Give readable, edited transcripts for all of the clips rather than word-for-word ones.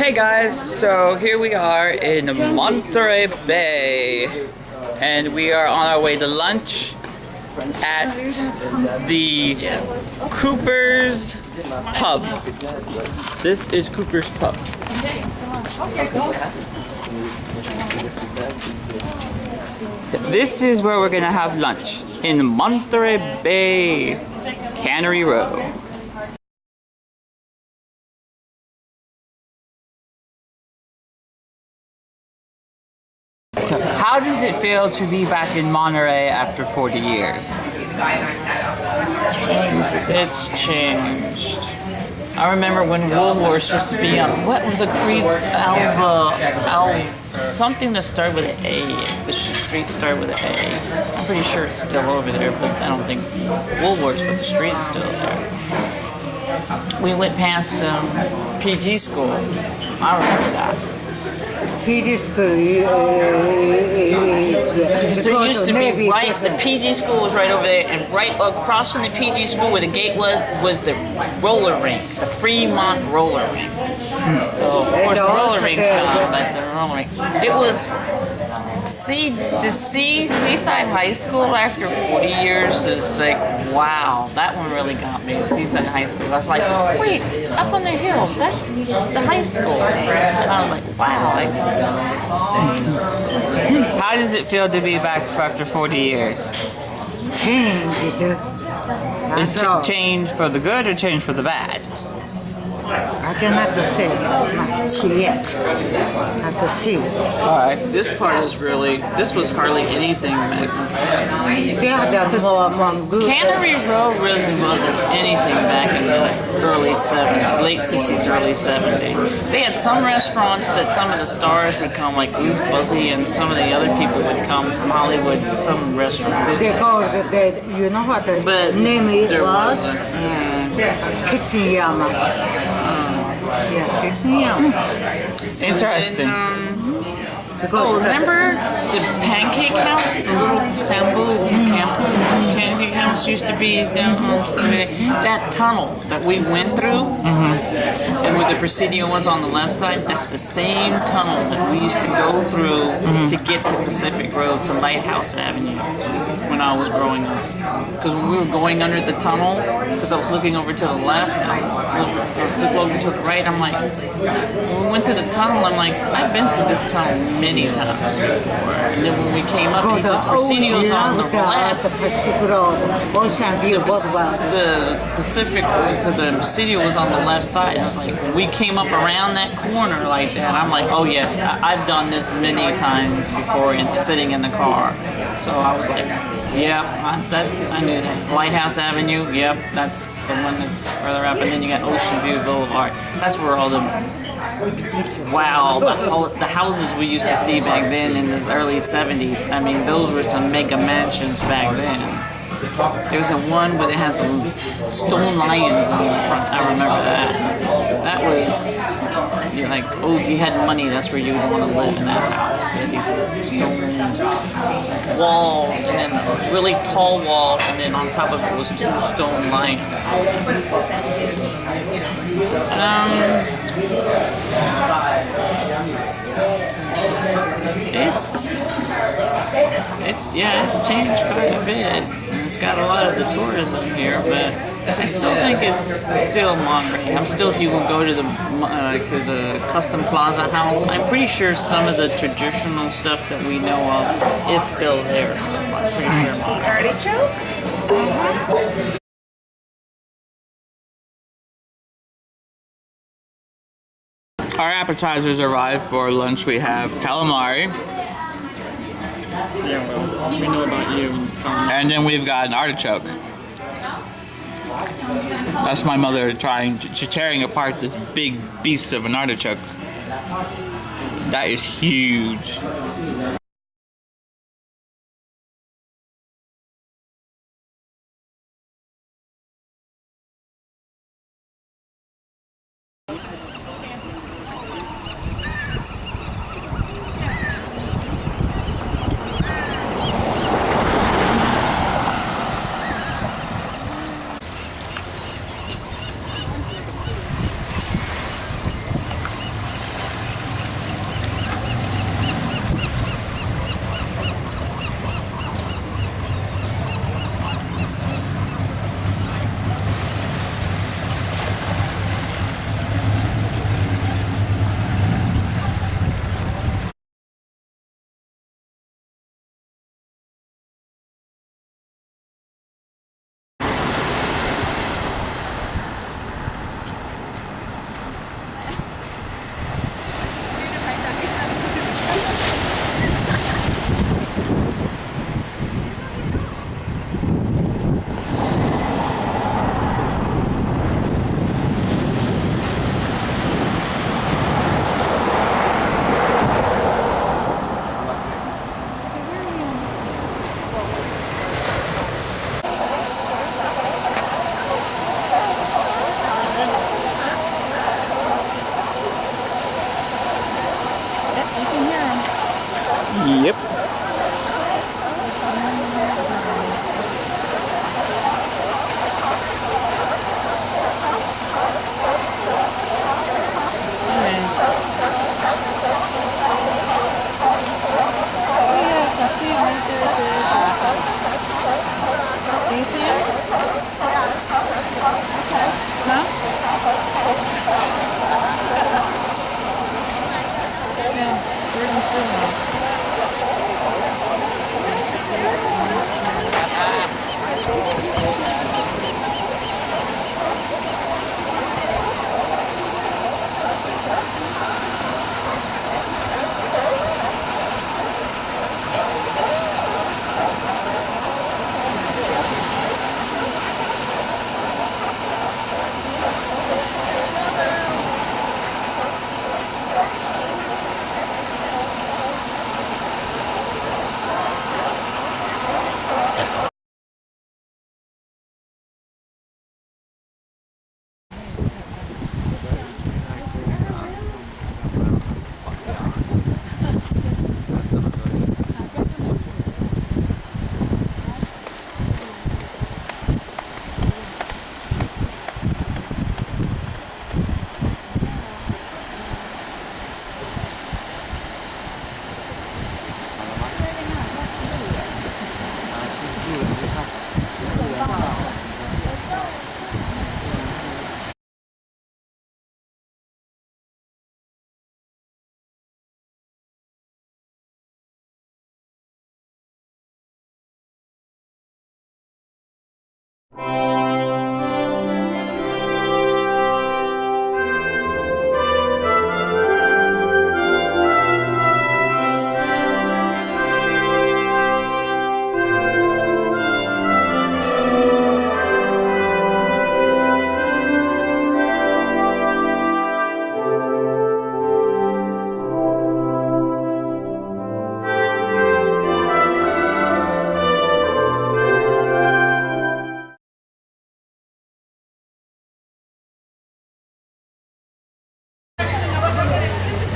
Hey guys, so here we are in Monterey Bay, and we are on our way to lunch at the Cooper's Pub. This is Cooper's Pub. This is where we're gonna have lunch, in Monterey Bay, Cannerey Row. So, how does it feel to be back in Monterey after 40 years? It's changed. I remember when World War was supposed to be on, what was the creed? Something that started with an A. The street started with an A. I'm pretty sure it's still over there, but I don't think Woolworths, but the street is still there. We went past PG school. I remember that. PG school So it used to be right, the PG school was right over there, and right across from the PG school where the gate was the roller rink, the Fremont roller rink. So of course the roller rink's gone, but the roller rink. It was, to see Seaside High School after 40 years is like, wow, that one really got me. Seaside High School. I was like, wait, up on the hill, that's the high school. And I was like, wow. How does it feel to be back after 40 years? Changed. That's all. Change for the good or change for the bad? I cannot say much yet. I have to see. Alright, this part is really, this was hardly anything back Cannerey Row really wasn't anything back in the early 70s, late 60s, early 70s. They had some restaurants that some of the stars would come, like Ruth Buzzy, and some of the other people would come from Hollywood to some restaurants. They called it, you know what the name it was? Kitchen Yama. Yeah, Kitchen Yama. Interesting. Remember the pancake house? The little Sambu pancake house used to be down on that tunnel that we went through, and where the Presidio was on the left side. That's the same tunnel that we used to go through to get to Pacific Road to Lighthouse Avenue when I was growing up. Because when we were going under the tunnel, because I was looking over to the left, I was looking over to the right. I'm like, when we went to the tunnel, I'm like, I've been through this tunnel many times before. And then when we came up, he says Presidio's on the left. The Pacific Road, because the Presidio was on the left side. I was like, when we came up around that corner like that, I'm like, oh yes, I've done this many times before sitting in the car. So I was like, yeah, I knew that. Lighthouse Avenue, yep, that's the one that's further up. And then you got Ocean View Boulevard. That's where all the the houses we used to see back then in the early 70s. I mean, those were some mega mansions back then. There's a one where it has stone lions on the front. I remember that. That was, you're like, oh, if you had money, that's where you would want to live, in that house. They had these stone walls, and then really tall walls, and then on top of it was 2 stone lions. It's changed quite a bit. And it's got a lot of the tourism here, but I still think it's still Monterey. If you will go to the Custom Plaza house, I'm pretty sure some of the traditional stuff that we know of is still there. So I'm pretty sure Monterey. Artichoke? Our appetizers arrived for lunch. We have calamari. Yeah, well, we know about you. And then we've got an artichoke. That's my mother tearing apart this big beast of an artichoke. That is huge.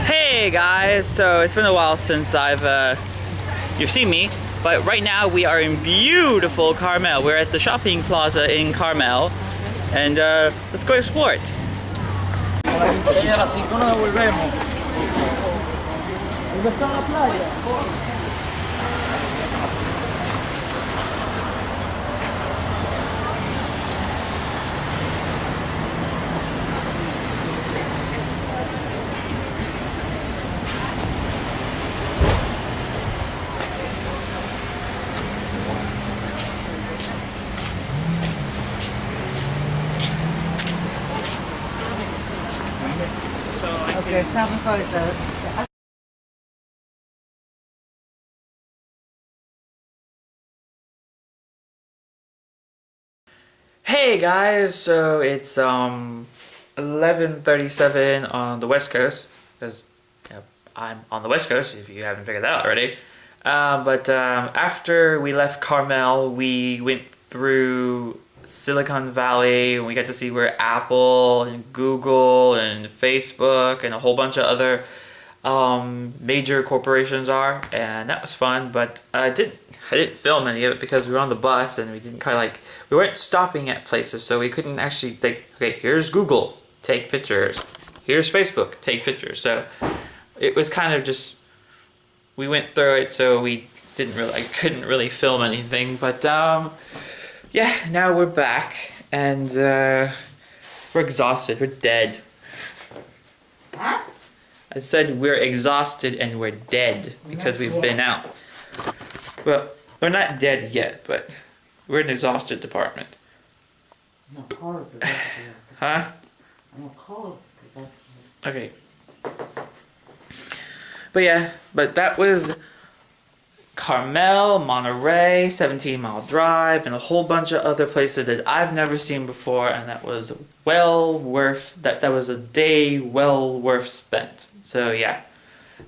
Hey guys, so it's been a while since you've seen me, but right now we are in beautiful Carmel. We're at the shopping plaza in Carmel, and let's go explore it. Okay, 7 Hey guys, so it's 11:37 on the West Coast, because I'm on the West Coast if you haven't figured that out already. But after we left Carmel, we went through Silicon Valley, and we got to see where Apple and Google and Facebook and a whole bunch of other major corporations are, and that was fun. But I didn't film any of it because we were on the bus and we didn't we weren't stopping at places, so we couldnn't actually think, okay, here's Google, take pictures, here's Facebook, take pictures. So it was kind of just, we went through it, so I couldn't really film anything. But yeah, now we're back, and we're exhausted, we're dead. Huh? I said we're exhausted and we're dead because we've been out. Well, we're not dead yet, but we're in the exhausted department. Huh? Okay. But yeah, but that was Carmel, Monterey, 17-mile drive, and a whole bunch of other places that I've never seen before, and that was well worth, that was a day well worth spent. So yeah.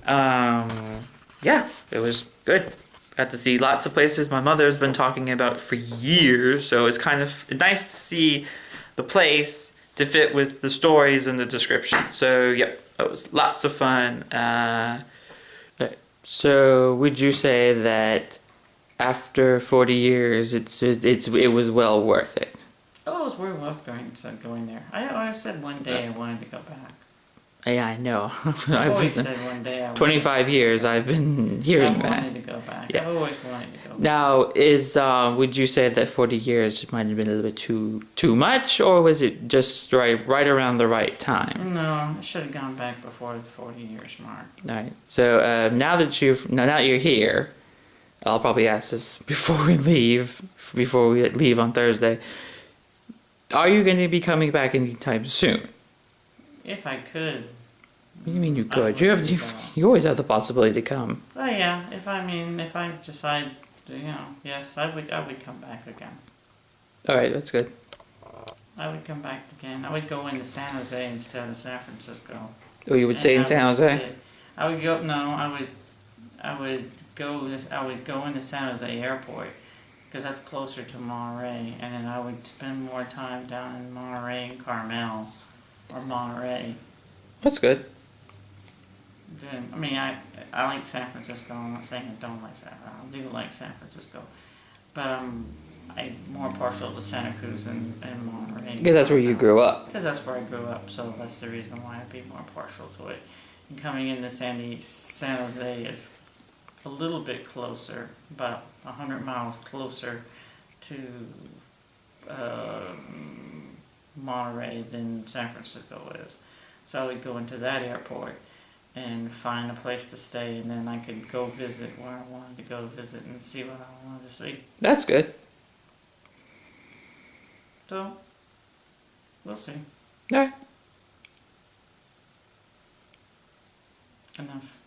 Yeah, it was good. Got to see lots of places my mother's been talking about for years, so it's kind of nice to see the place to fit with the stories and the description. So yep, it was lots of fun. So would you say that after 40 years, it was well worth it? Oh, it was very worth going there. I always said one day I wanted to go back. Yeah, I know. I've I've always been, said one day I would. 25 years I've been hearing I that. wanted to go back. Yeah. I've always wanted to go back. Now, would you say that 40 years might have been a little bit too much, or was it just right around the right time? No, I should have gone back before the 40 years mark. All right. So now that you're here, I'll probably ask this before we leave on Thursday. Are you going to be coming back anytime soon? If I could. What do you mean you I could? would do that. You always have the possibility to come. Well, yeah. If I decide, yes, I would come back again. All right, that's good. I would come back again. I would go into San Jose instead of San Francisco. Oh, you would stay in San Jose? I would go. No, I would go into San Jose Airport because that's closer to Monterey, and then I would spend more time down in Monterey and Carmel or Monterey. That's good. I mean, I like San Francisco. I'm not saying I don't like San Francisco. I do like San Francisco, but I'm more partial to Santa Cruz and Monterey. Because that's where you grew up. Because that's where I grew up, so that's the reason why I'd be more partial to it. And coming into San Jose is a little bit closer, about 100 miles closer to Monterey than San Francisco is. So I would go into that airport and find a place to stay, and then I could go visit where I wanted to go visit and see what I wanted to see. That's good. So, we'll see. All right. Enough.